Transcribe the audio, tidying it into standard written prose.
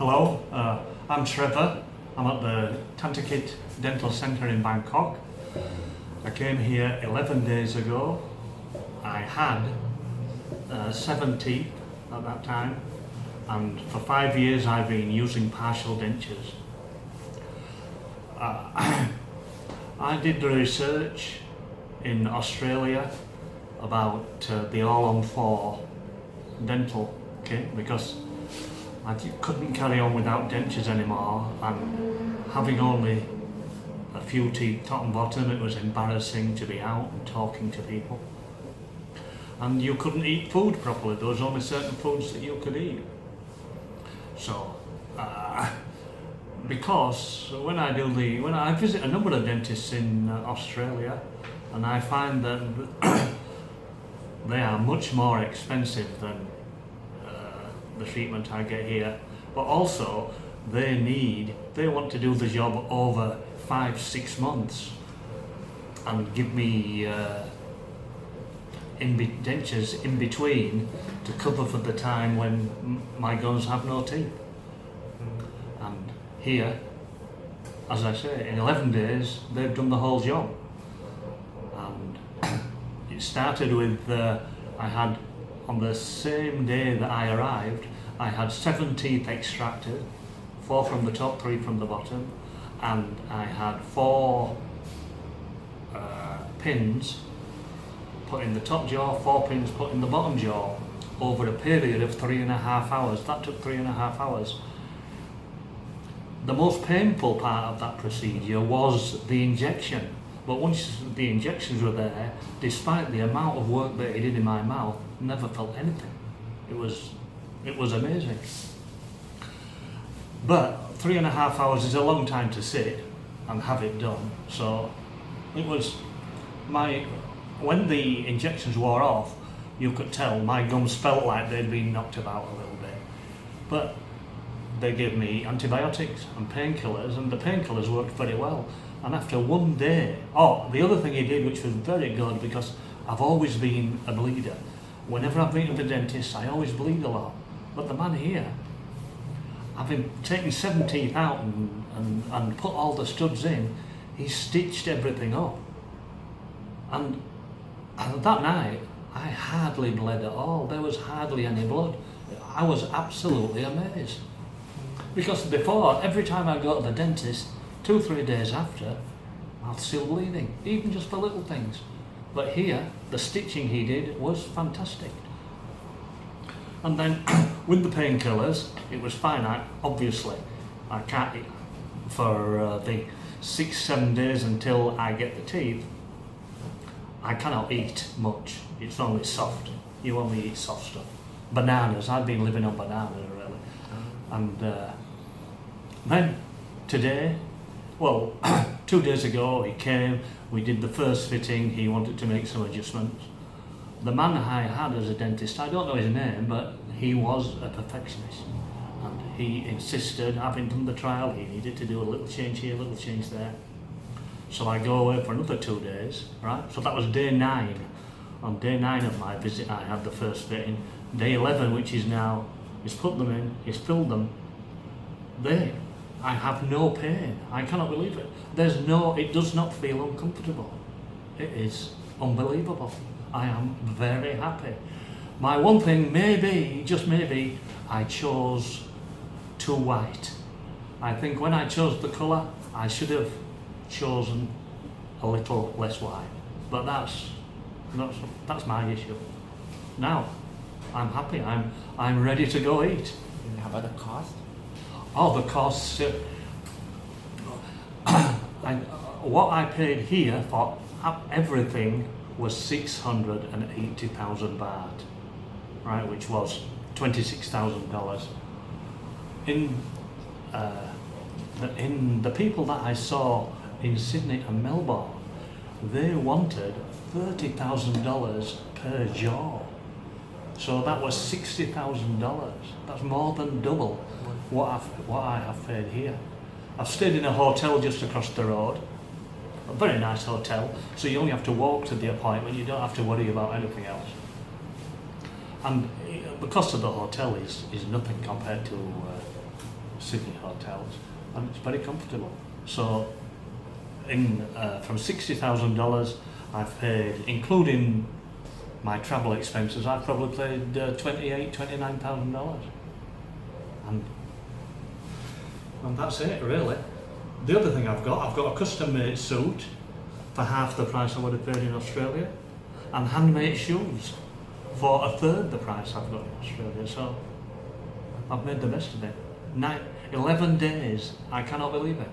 Hello, I'm Trevor. I'm at the Thantakit Dental Centre in Bangkok. I came here 11 days ago. I had 7 teeth at that time, and for 5 years I've been using partial dentures. I did the research in Australia about the All-on-4 dental kit because I couldn't carry on without dentures anymore, and having only a few teeth top and bottom, it was embarrassing to be out and talking to people. And you couldn't eat food properly. There was only certain foods that you could eat. So, because when I visit a number of dentists in Australia, and I find that they are much more expensive than the treatment I get here, but also they want to do the job over 5-6 months and give me dentures in between to cover for the time when my gums have no teeth. And here, as I say, in 11 days they've done the whole job. And it started with I had, on the same day that I arrived, I had 7 teeth extracted, 4 from the top, 3 from the bottom, and I had 4 pins put in the top jaw, 4 pins put in the bottom jaw over a period of 3.5 hours. That took 3.5 hours. The most painful part of that procedure was the injection. But once the injections were there, despite the amount of work that it did in my mouth, never felt anything. It was amazing. But 3.5 hours is a long time to sit and have it done. So it was when the injections wore off, you could tell my gums felt like they'd been knocked about a little bit. But they gave me antibiotics and painkillers, and the painkillers worked very well. And after 1 day, the other thing he did, which was very good, because I've always been a bleeder. Whenever I've been to the dentist, I always bleed a lot. But the man here, I've been taking 7 teeth out and put all the studs in. He stitched everything up. And that night, I hardly bled at all. There was hardly any blood. I was absolutely amazed. Because before, every time I go to the dentist, 2-3 days after, I'm still bleeding, even just for little things. But here, the stitching he did was fantastic. And then with the painkillers, it was fine. Obviously, I can't eat for the 6-7 days until I get the teeth. I cannot eat much. It's only soft. You only eat soft stuff. Bananas. I've been living on bananas really. And then today, 2 days ago he came, we did the first fitting, he wanted to make some adjustments. The man I had as a dentist, I don't know his name, but he was a perfectionist. And he insisted, having done the trial, he needed to do a little change here, a little change there. So I go away for another 2 days, right? So that was day 9. On day 9 of my visit, I had the first fitting. Day 11, which is now, he's put them in, he's filled them. I have no pain. I cannot believe it. It does not feel uncomfortable. It is unbelievable. I am very happy. My one thing maybe, just maybe, I chose too white. I think when I chose the colour, I should have chosen a little less white. But that's my issue. Now, I'm happy. I'm ready to go eat. And how about the cost? The costs. What I paid here for everything was 680,000 baht, right, which was $26,000. In the people that I saw in Sydney and Melbourne, they wanted $30,000 per jaw. So that was $60,000. That's more than double what I have paid here. I've stayed in a hotel just across the road, a very nice hotel, so you only have to walk to the appointment, you don't have to worry about anything else. And the cost of the hotel is nothing compared to Sydney hotels, and it's very comfortable. So, from $60,000, I've paid, including my travel expenses, I've probably paid $29,000, and that's it really. The other thing I've got a custom-made suit for half the price I would have paid in Australia, and handmade shoes for a third the price I've got in Australia. So I've made the best of it. 11 days, I cannot believe it.